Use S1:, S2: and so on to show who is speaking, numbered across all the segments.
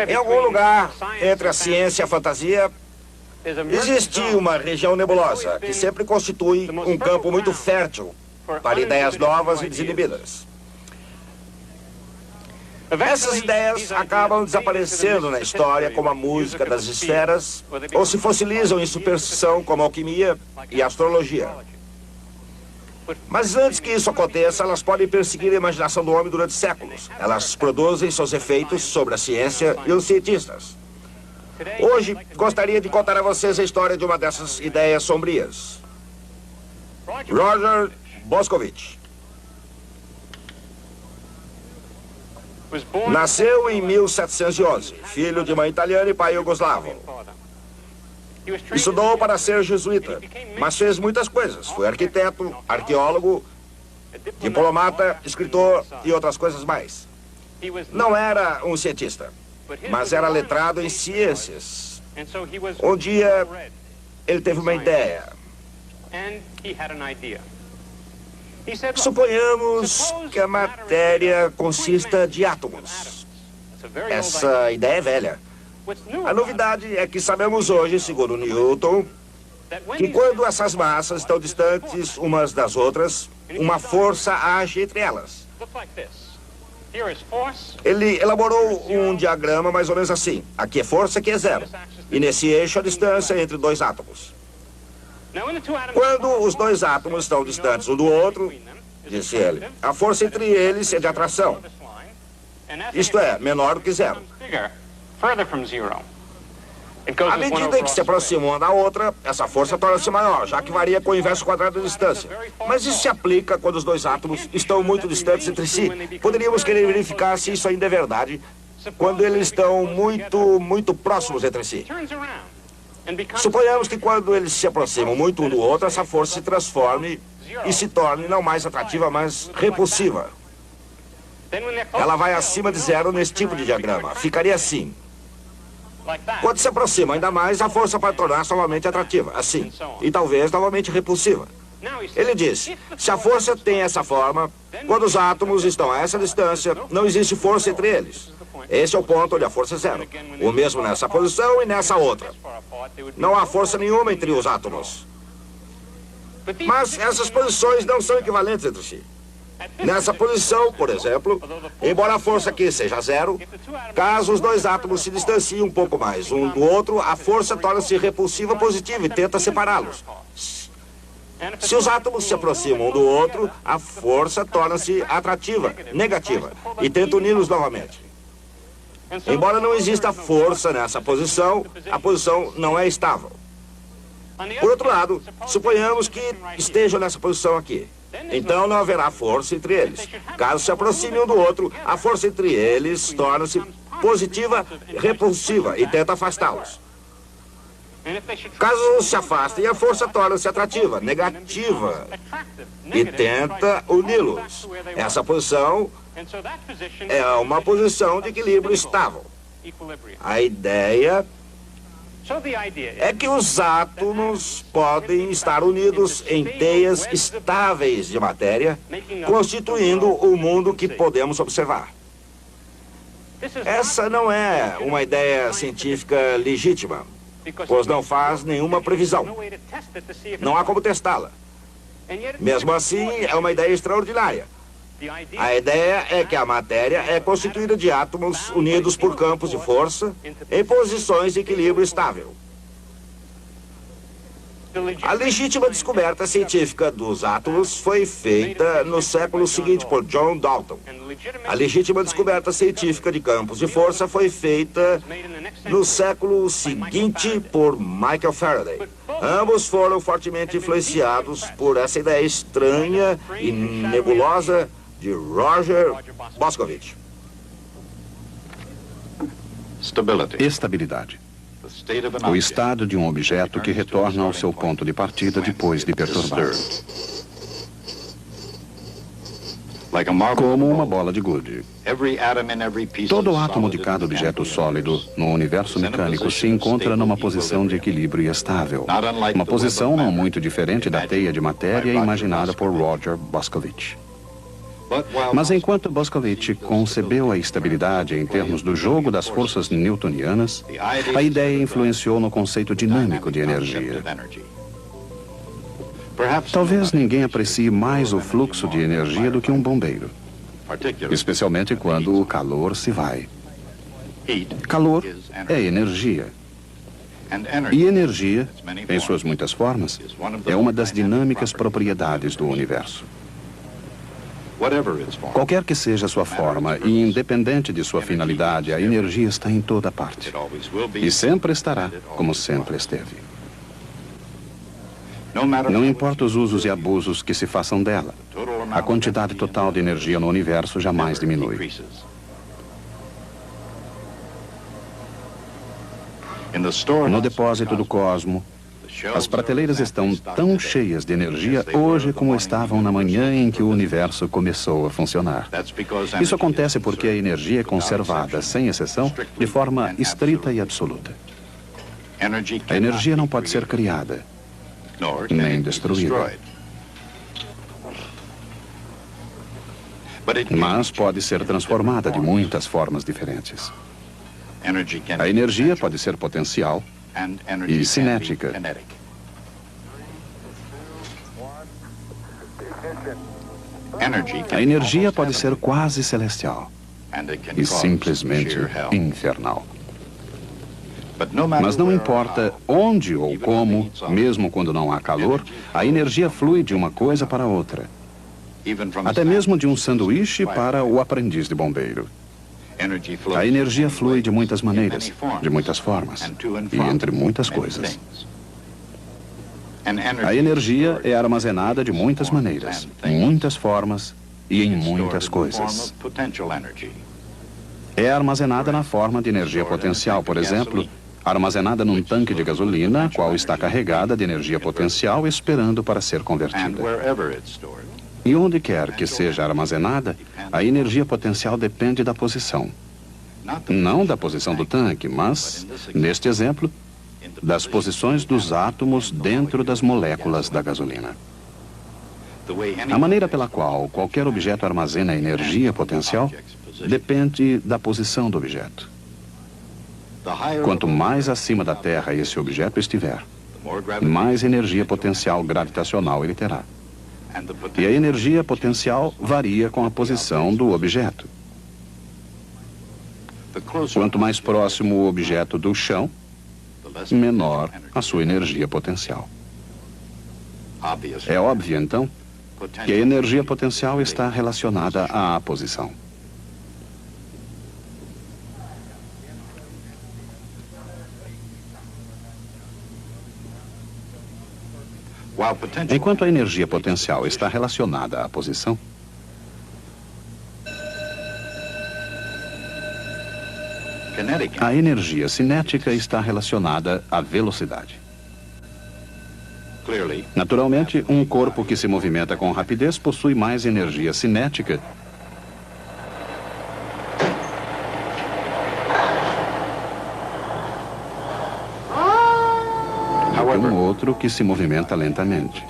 S1: Em algum lugar entre a ciência e a fantasia, existe uma região nebulosa que sempre constitui um campo muito fértil para ideias novas e desinibidas. Essas ideias acabam desaparecendo na história como a música das esferas ou se fossilizam em superstição como a alquimia e a astrologia. Mas antes que isso aconteça, elas podem perseguir a imaginação do homem durante séculos. Elas produzem seus efeitos sobre a ciência e os cientistas. Hoje, gostaria de contar a vocês a história de uma dessas ideias sombrias. Roger Boscovich. Nasceu em 1711, filho de mãe italiana e pai iugoslavo. Estudou para ser jesuíta, mas fez muitas coisas. Foi arquiteto, arqueólogo, diplomata, escritor e outras coisas mais. Não era um cientista, mas era letrado em ciências. Um dia, ele teve uma ideia. Suponhamos que a matéria consista de átomos. Essa ideia é velha. A novidade é que sabemos hoje, segundo Newton, que quando essas massas estão distantes umas das outras, uma força age entre elas. Ele elaborou um diagrama mais ou menos assim. Aqui é força, aqui é zero. E nesse eixo a distância entre dois átomos. Quando os dois átomos estão distantes um do outro, disse ele, a força entre eles é de atração. Isto é, menor do que zero. À medida em que se aproximam uma da outra, essa força torna-se maior, já que varia com o inverso quadrado da distância. Mas isso se aplica quando os dois átomos estão muito distantes entre si. Poderíamos querer verificar se isso ainda é verdade quando eles estão muito próximos entre si. Suponhamos que quando eles se aproximam muito um do outro, essa força se transforme e se torne não mais atrativa, mas repulsiva. Ela vai acima de zero nesse tipo de diagrama. Ficaria assim. Quando se aproxima ainda mais, a força vai tornar-se novamente atrativa, assim, e talvez novamente repulsiva. Ele disse, se a força tem essa forma, quando os átomos estão a essa distância, não existe força entre eles. Esse é o ponto onde a força é zero. O mesmo nessa posição e nessa outra. Não há força nenhuma entre os átomos. Mas essas posições não são equivalentes entre si. Nessa posição, por exemplo, embora a força aqui seja zero, caso os dois átomos se distanciem um pouco mais um do outro, a força torna-se repulsiva positiva e tenta separá-los. Se os átomos se aproximam um do outro, a força torna-se atrativa, negativa, e tenta uni-los novamente. Embora não exista força nessa posição, a posição não é estável. Por outro lado, suponhamos que estejam nessa posição aqui. Então não haverá força entre eles. Caso se aproximem um do outro, a força entre eles torna-se positiva, repulsiva e tenta afastá-los. Caso se afastem, a força torna-se atrativa, negativa e tenta uni-los. Essa posição é uma posição de equilíbrio estável. A ideia é que os átomos podem estar unidos em teias estáveis de matéria, constituindo o mundo que podemos observar. Essa não é uma ideia científica legítima, pois não faz nenhuma previsão. Não há como testá-la. Mesmo assim, é uma ideia extraordinária. A ideia é que a matéria é constituída de átomos unidos por campos de força em posições de equilíbrio estável. A legítima descoberta científica dos átomos foi feita no século seguinte por John Dalton. A legítima descoberta científica de campos de força foi feita no século seguinte por Michael Faraday. Ambos foram fortemente influenciados por essa ideia estranha e nebulosa de Roger Boscovich.
S2: Estabilidade. O estado de um objeto que retorna ao seu ponto de partida depois de perturbado. Como uma bola de gude. Todo átomo de cada objeto sólido no universo mecânico se encontra numa posição de equilíbrio estável. Uma posição não muito diferente da teia de matéria imaginada por Roger Boscovich. Mas enquanto Boscovich concebeu a estabilidade em termos do jogo das forças newtonianas, a ideia influenciou no conceito dinâmico de energia. Talvez ninguém aprecie mais o fluxo de energia do que um bombeiro, especialmente quando o calor se vai. Calor é energia. E energia, em suas muitas formas, é uma das dinâmicas propriedades do universo. Qualquer que seja a sua forma e independente de sua finalidade, a energia está em toda parte. E sempre estará, como sempre esteve. Não importa os usos e abusos que se façam dela, a quantidade total de energia no universo jamais diminui. No depósito do cosmo, as prateleiras estão tão cheias de energia hoje como estavam na manhã em que o universo começou a funcionar. Isso acontece porque a energia é conservada, sem exceção, de forma estrita e absoluta. A energia não pode ser criada, nem destruída. Mas pode ser transformada de muitas formas diferentes. A energia pode ser potencial e cinética. A energia pode ser quase celestial e simplesmente infernal. Mas não importa onde ou como, mesmo quando não há calor, a energia flui de uma coisa para outra. Até mesmo de um sanduíche para o aprendiz de bombeiro. A energia flui de muitas maneiras, de muitas formas, e entre muitas coisas. A energia é armazenada de muitas maneiras, em muitas formas e em muitas coisas. É armazenada na forma de energia potencial, por exemplo, armazenada num tanque de gasolina, a qual está carregada de energia potencial esperando para ser convertida. E onde quer que seja armazenada, a energia potencial depende da posição. Não da posição do tanque, mas, neste exemplo, das posições dos átomos dentro das moléculas da gasolina. A maneira pela qual qualquer objeto armazena energia potencial depende da posição do objeto. Quanto mais acima da Terra esse objeto estiver, mais energia potencial gravitacional ele terá. E a energia potencial varia com a posição do objeto. Quanto mais próximo o objeto do chão, menor a sua energia potencial. É óbvio, então, que a energia potencial está relacionada à posição. Enquanto a energia potencial está relacionada à posição, a energia cinética está relacionada à velocidade. Naturalmente, um corpo que se movimenta com rapidez possui mais energia cinética do que um outro que se movimenta lentamente.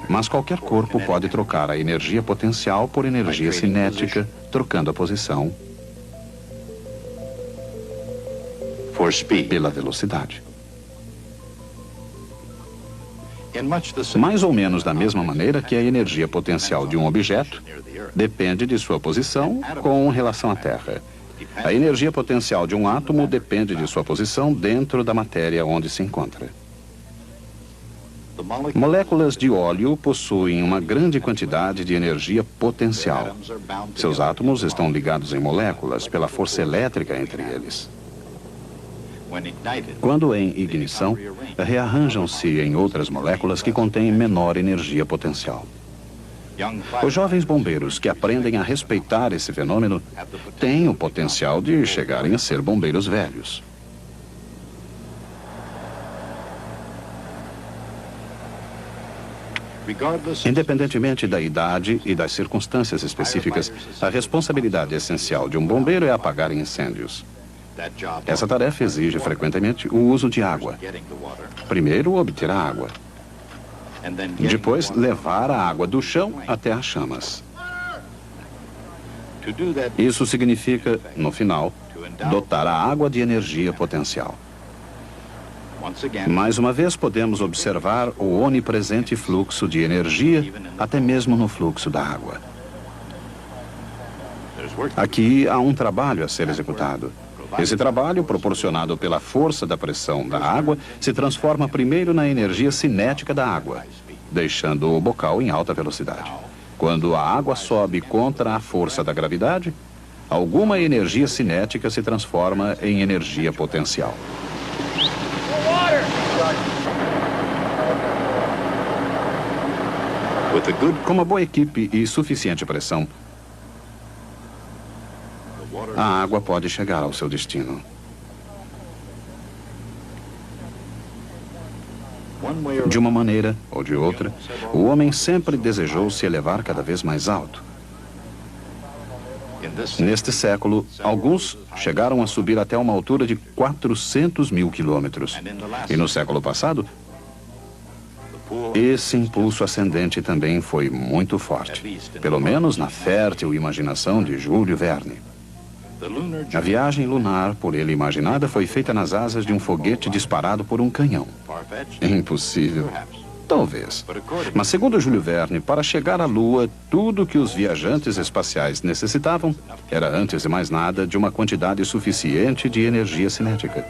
S2: Mas qualquer corpo pode trocar a energia potencial por energia cinética, trocando a posição pela velocidade. Mais ou menos da mesma maneira que a energia potencial de um objeto depende de sua posição com relação à Terra. A energia potencial de um átomo depende de sua posição dentro da matéria onde se encontra. Moléculas de óleo possuem uma grande quantidade de energia potencial. Seus átomos estão ligados em moléculas pela força elétrica entre eles. Quando em ignição, rearranjam-se em outras moléculas que contêm menor energia potencial. Os jovens bombeiros que aprendem a respeitar esse fenômeno têm o potencial de chegarem a ser bombeiros velhos. Independentemente da idade e das circunstâncias específicas, a responsabilidade essencial de um bombeiro é apagar incêndios. Essa tarefa exige frequentemente o uso de água. Primeiro, obter a água. Depois, levar a água do chão até as chamas. Isso significa, no final, dotar a água de energia potencial. Mais uma vez, podemos observar o onipresente fluxo de energia, até mesmo no fluxo da água. Aqui há um trabalho a ser executado. Esse trabalho, proporcionado pela força da pressão da água, se transforma primeiro na energia cinética da água, deixando o bocal em alta velocidade. Quando a água sobe contra a força da gravidade, alguma energia cinética se transforma em energia potencial. Com uma boa equipe e suficiente pressão, a água pode chegar ao seu destino. De uma maneira ou de outra, o homem sempre desejou se elevar cada vez mais alto. Neste século, alguns chegaram a subir até uma altura de 400 mil quilômetros. E no século passado, esse impulso ascendente também foi muito forte, pelo menos na fértil imaginação de Júlio Verne. A viagem lunar, por ele imaginada, foi feita nas asas de um foguete disparado por um canhão. Impossível. Talvez. Mas segundo Júlio Verne, para chegar à Lua, tudo que os viajantes espaciais necessitavam era, antes de mais nada, de uma quantidade suficiente de energia cinética.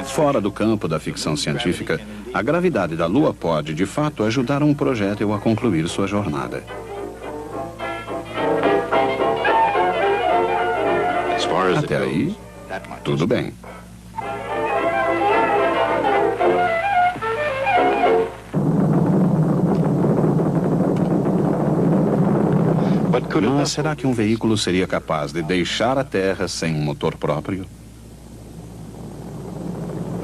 S2: Fora do campo da ficção científica, a gravidade da Lua pode, de fato, ajudar um projétil a concluir sua jornada. Até aí, tudo bem. Mas será que um veículo seria capaz de deixar a Terra sem um motor próprio?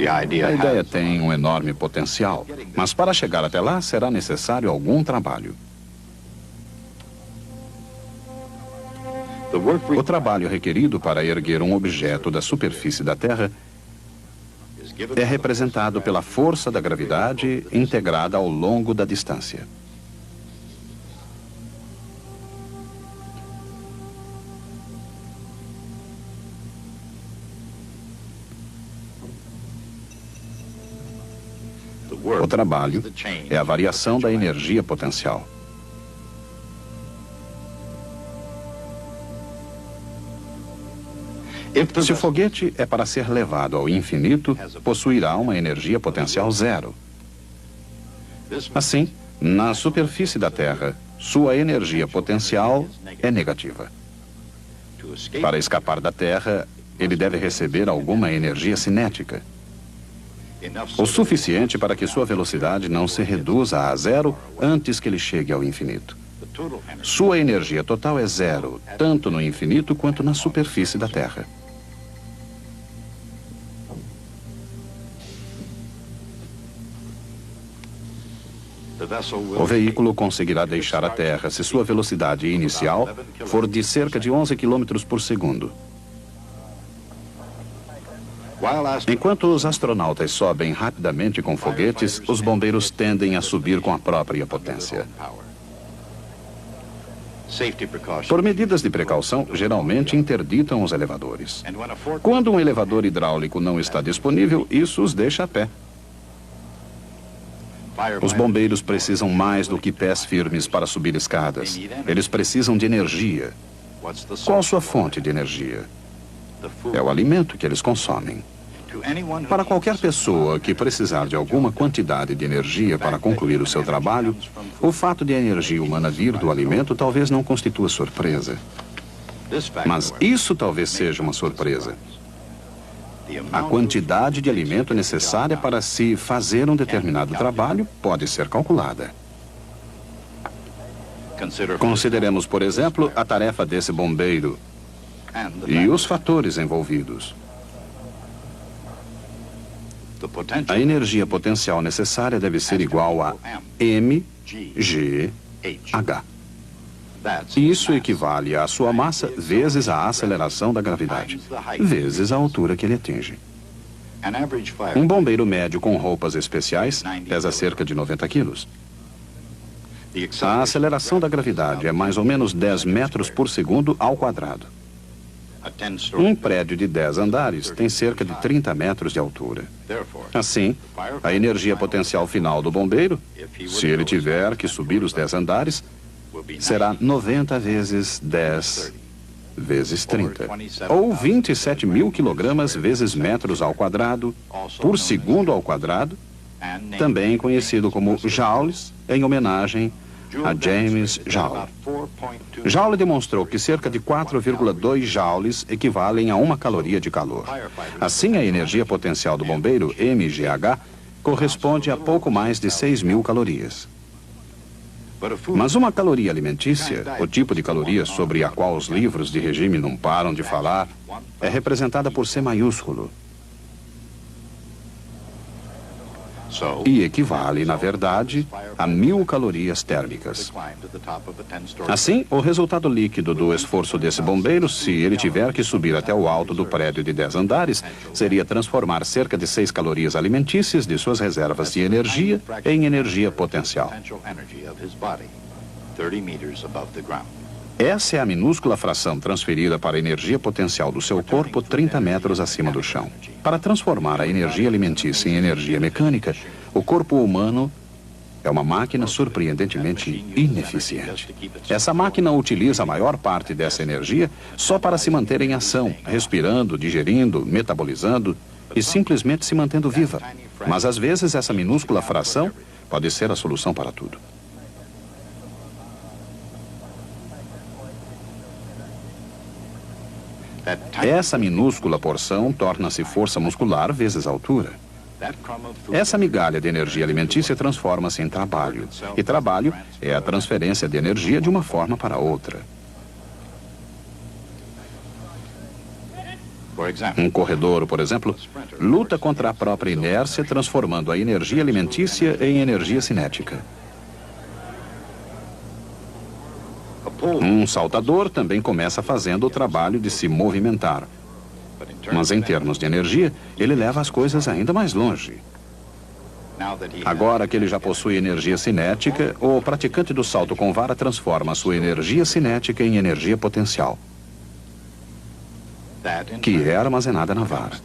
S2: A ideia tem um enorme potencial, mas para chegar até lá será necessário algum trabalho. O trabalho requerido para erguer um objeto da superfície da Terra é representado pela força da gravidade integrada ao longo da distância. O trabalho é a variação da energia potencial. Se o foguete é para ser levado ao infinito, possuirá uma energia potencial zero. Assim, na superfície da Terra, sua energia potencial é negativa. Para escapar da Terra, ele deve receber alguma energia cinética. O suficiente para que sua velocidade não se reduza a zero antes que ele chegue ao infinito. Sua energia total é zero, tanto no infinito quanto na superfície da Terra. O veículo conseguirá deixar a Terra se sua velocidade inicial for de cerca de 11 km por segundo. Enquanto os astronautas sobem rapidamente com foguetes, os bombeiros tendem a subir com a própria potência. Por medidas de precaução, geralmente interditam os elevadores. Quando um elevador hidráulico não está disponível, isso os deixa a pé. Os bombeiros precisam mais do que pés firmes para subir escadas. Eles precisam de energia. Qual a sua fonte de energia? É o alimento que eles consomem. Para qualquer pessoa que precisar de alguma quantidade de energia para concluir o seu trabalho, o fato de a energia humana vir do alimento talvez não constitua surpresa. Mas isso talvez seja uma surpresa. A quantidade de alimento necessária para se fazer um determinado trabalho pode ser calculada. Consideremos, por exemplo, a tarefa desse bombeiro e os fatores envolvidos. A energia potencial necessária deve ser igual a mgh. Isso equivale à sua massa vezes a aceleração da gravidade, vezes a altura que ele atinge. Um bombeiro médio com roupas especiais pesa cerca de 90 quilos. A aceleração da gravidade é mais ou menos 10 metros por segundo ao quadrado. Um prédio de 10 andares tem cerca de 30 metros de altura. Assim, a energia potencial final do bombeiro, se ele tiver que subir os 10 andares, será 90 vezes 10 vezes 30, ou 27 mil quilogramas vezes metros ao quadrado, por segundo ao quadrado, também conhecido como joules, em homenagem a James Joule. Joule demonstrou que cerca de 4,2 joules equivalem a 1 caloria de calor. Assim, a energia potencial do bombeiro, mgh, corresponde a pouco mais de 6 mil calorias. Mas uma caloria alimentícia, o tipo de caloria sobre a qual os livros de regime não param de falar, é representada por C maiúsculo. E equivale, na verdade, a 1000 calorias térmicas. Assim, o resultado líquido do esforço desse bombeiro, se ele tiver que subir até o alto do prédio de 10 andares, seria transformar cerca de 6 calorias alimentícias de suas reservas de energia em energia potencial. Essa é a minúscula fração transferida para a energia potencial do seu corpo 30 metros acima do chão. Para transformar a energia alimentícia em energia mecânica, o corpo humano é uma máquina surpreendentemente ineficiente. Essa máquina utiliza a maior parte dessa energia só para se manter em ação, respirando, digerindo, metabolizando e simplesmente se mantendo viva. Mas às vezes essa minúscula fração pode ser a solução para tudo. Essa minúscula porção torna-se força muscular vezes altura. Essa migalha de energia alimentícia transforma-se em trabalho. E trabalho é a transferência de energia de uma forma para outra. Um corredor, por exemplo, luta contra a própria inércia, transformando a energia alimentícia em energia cinética. Um saltador também começa fazendo o trabalho de se movimentar. Mas em termos de energia, ele leva as coisas ainda mais longe. Agora que ele já possui energia cinética, o praticante do salto com vara transforma a sua energia cinética em energia potencial, que é armazenada na vara.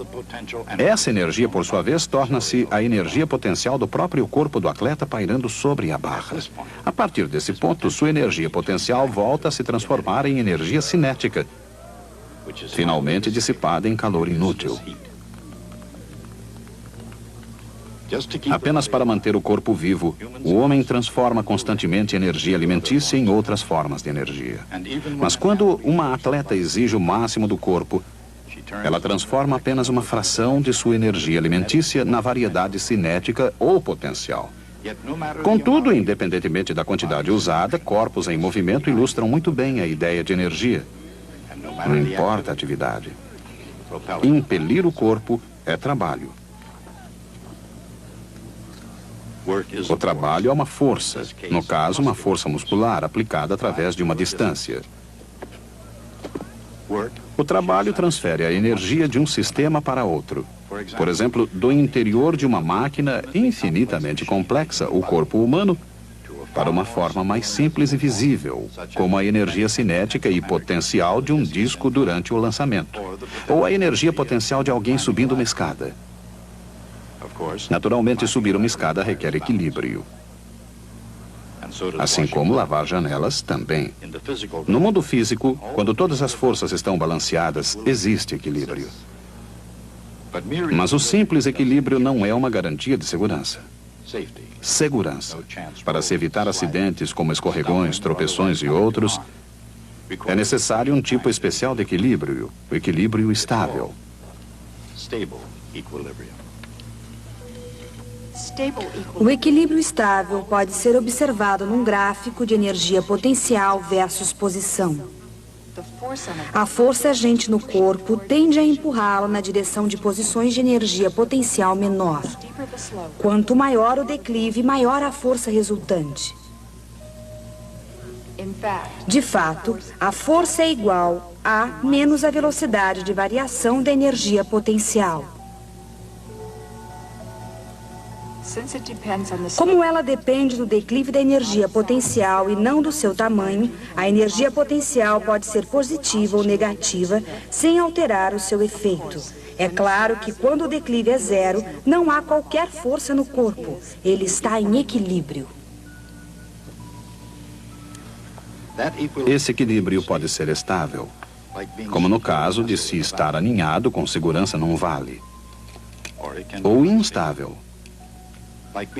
S2: Essa energia, por sua vez, torna-se a energia potencial do próprio corpo do atleta pairando sobre a barra. A partir desse ponto, sua energia potencial volta a se transformar em energia cinética, finalmente dissipada em calor inútil. Apenas para manter o corpo vivo, o homem transforma constantemente energia alimentícia em outras formas de energia. Mas quando uma atleta exige o máximo do corpo, ela transforma apenas uma fração de sua energia alimentícia na variedade cinética ou potencial. Contudo, independentemente da quantidade usada, corpos em movimento ilustram muito bem a ideia de energia. Não importa a atividade. Impelir o corpo é trabalho. O trabalho é uma força, no caso, uma força muscular aplicada através de uma distância. O trabalho transfere a energia de um sistema para outro. Por exemplo, do interior de uma máquina infinitamente complexa, o corpo humano, para uma forma mais simples e visível, como a energia cinética e potencial de um disco durante o lançamento, ou a energia potencial de alguém subindo uma escada. Naturalmente, subir uma escada requer equilíbrio. Assim como lavar janelas também. No mundo físico, quando todas as forças estão balanceadas, existe equilíbrio. Mas o simples equilíbrio não é uma garantia de segurança. Segurança. Para se evitar acidentes como escorregões, tropeções e outros, é necessário um tipo especial de equilíbrio, o equilíbrio estável.
S3: O equilíbrio estável pode ser observado num gráfico de energia potencial versus posição. A força agente no corpo tende a empurrá-lo na direção de posições de energia potencial menor. Quanto maior o declive, maior a força resultante. De fato, a força é igual a menos a velocidade de variação da energia potencial. Como ela depende do declive da energia potencial e não do seu tamanho, a energia potencial pode ser positiva ou negativa sem alterar o seu efeito. É claro que quando o declive é zero, não há qualquer força no corpo. Ele está em equilíbrio.
S2: Esse equilíbrio pode ser estável, como no caso de se estar aninhado com segurança num vale, ou instável,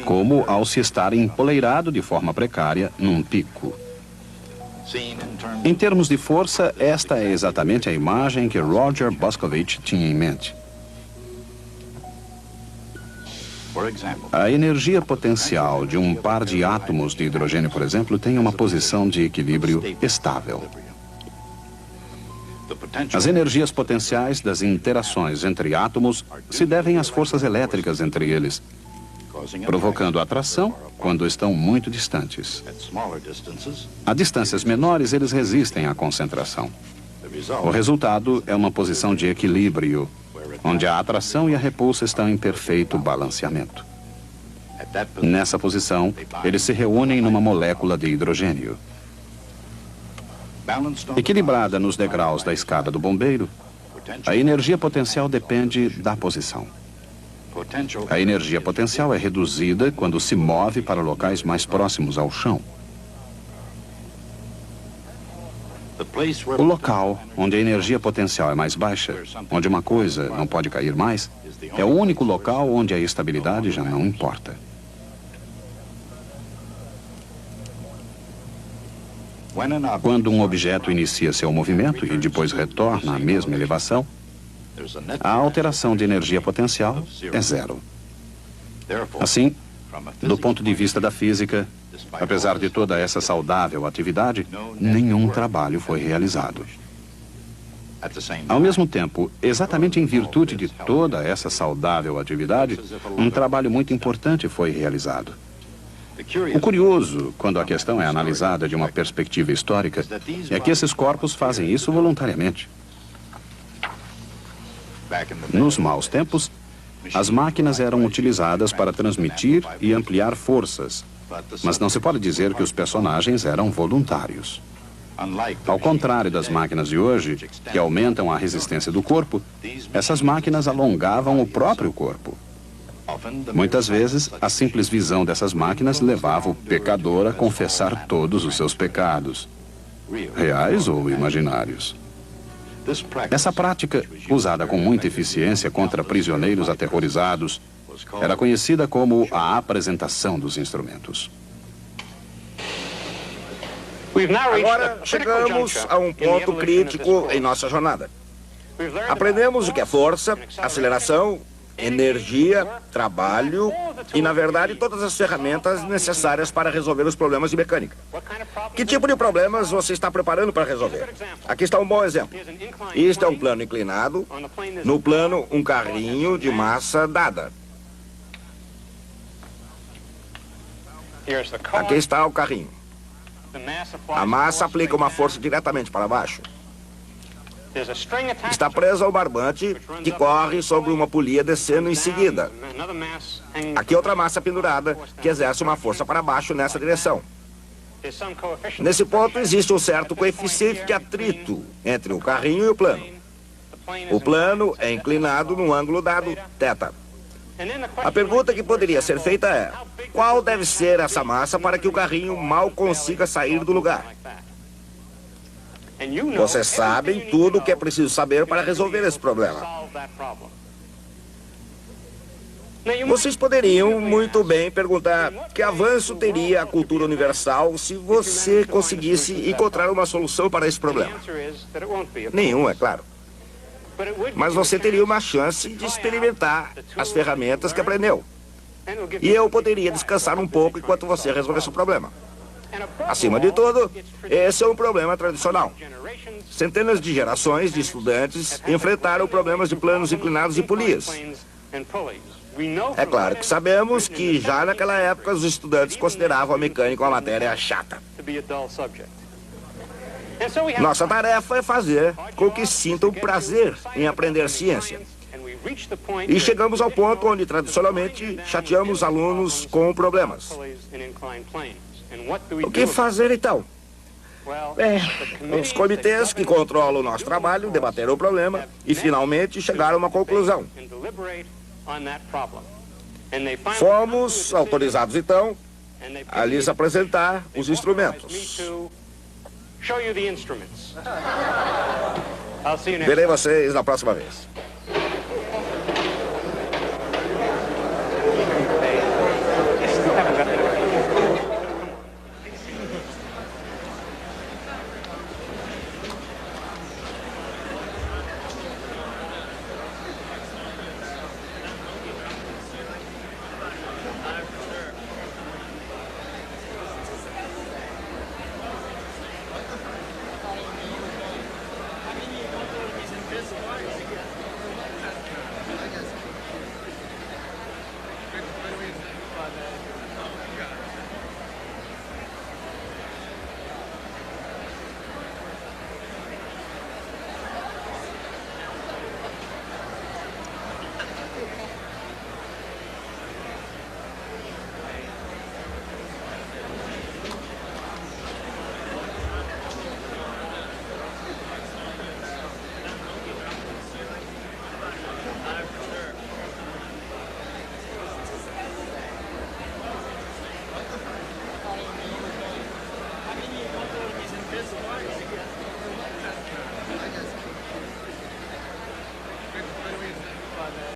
S2: como ao se estar empoleirado de forma precária num pico. Em termos de força, esta é exatamente a imagem que Roger Boscovich tinha em mente. A energia potencial de um par de átomos de hidrogênio, por exemplo, tem uma posição de equilíbrio estável. As energias potenciais das interações entre átomos se devem às forças elétricas entre eles, provocando atração quando estão muito distantes. A distâncias menores, eles resistem à concentração. O resultado é uma posição de equilíbrio, onde a atração e a repulsa estão em perfeito balanceamento. Nessa posição, eles se reúnem numa molécula de hidrogênio. Equilibrada nos degraus da escada do bombeiro, a energia potencial depende da posição. A energia potencial é reduzida quando se move para locais mais próximos ao chão. O local onde a energia potencial é mais baixa, onde uma coisa não pode cair mais, é o único local onde a estabilidade já não importa. Quando um objeto inicia seu movimento e depois retorna à mesma elevação, a alteração de energia potencial é zero. Assim, do ponto de vista da física, apesar de toda essa saudável atividade, nenhum trabalho foi realizado. Ao mesmo tempo, exatamente em virtude de toda essa saudável atividade, um trabalho muito importante foi realizado. O curioso, quando a questão é analisada de uma perspectiva histórica, é que esses corpos fazem isso voluntariamente. Nos maus tempos, as máquinas eram utilizadas para transmitir e ampliar forças, mas não se pode dizer que os personagens eram voluntários. Ao contrário das máquinas de hoje, que aumentam a resistência do corpo, essas máquinas alongavam o próprio corpo. Muitas vezes, a simples visão dessas máquinas levava o pecador a confessar todos os seus pecados, reais ou imaginários. Essa prática, usada com muita eficiência contra prisioneiros aterrorizados, era conhecida como a apresentação dos instrumentos.
S1: Agora chegamos a um ponto crítico em nossa jornada. Aprendemos o que é força, aceleração, energia, trabalho e, na verdade, todas as ferramentas necessárias para resolver os problemas de mecânica. Que tipo de problemas você está preparando para resolver? Aqui está um bom exemplo. Isto é um plano inclinado. No plano, um carrinho de massa dada. Aqui está o carrinho. A massa aplica uma força diretamente para baixo. Está preso ao barbante que corre sobre uma polia descendo em seguida. Aqui outra massa pendurada que exerce uma força para baixo nessa direção. Nesse ponto existe um certo coeficiente de atrito entre o carrinho e o plano. O plano é inclinado num ângulo dado, θ. A pergunta que poderia ser feita é: qual deve ser essa massa para que o carrinho mal consiga sair do lugar? Vocês sabem tudo o que é preciso saber para resolver esse problema. Vocês poderiam muito bem perguntar que avanço teria a cultura universal se você conseguisse encontrar uma solução para esse problema. Nenhum, é claro. Mas você teria uma chance de experimentar as ferramentas que aprendeu. E eu poderia descansar um pouco enquanto você resolvesse o problema. Acima de tudo, esse é um problema tradicional. Centenas de gerações de estudantes enfrentaram problemas de planos inclinados e polias. É claro que sabemos que já naquela época os estudantes consideravam a mecânica uma matéria chata. Nossa tarefa é fazer com que sintam prazer em aprender ciência. E chegamos ao ponto onde, tradicionalmente, chateamos alunos com problemas. O que fazer, então? Os comitês que controlam o nosso trabalho debateram o problema e, finalmente, chegaram a uma conclusão. Fomos autorizados, então, a lhes apresentar os instrumentos. Verei vocês na próxima vez.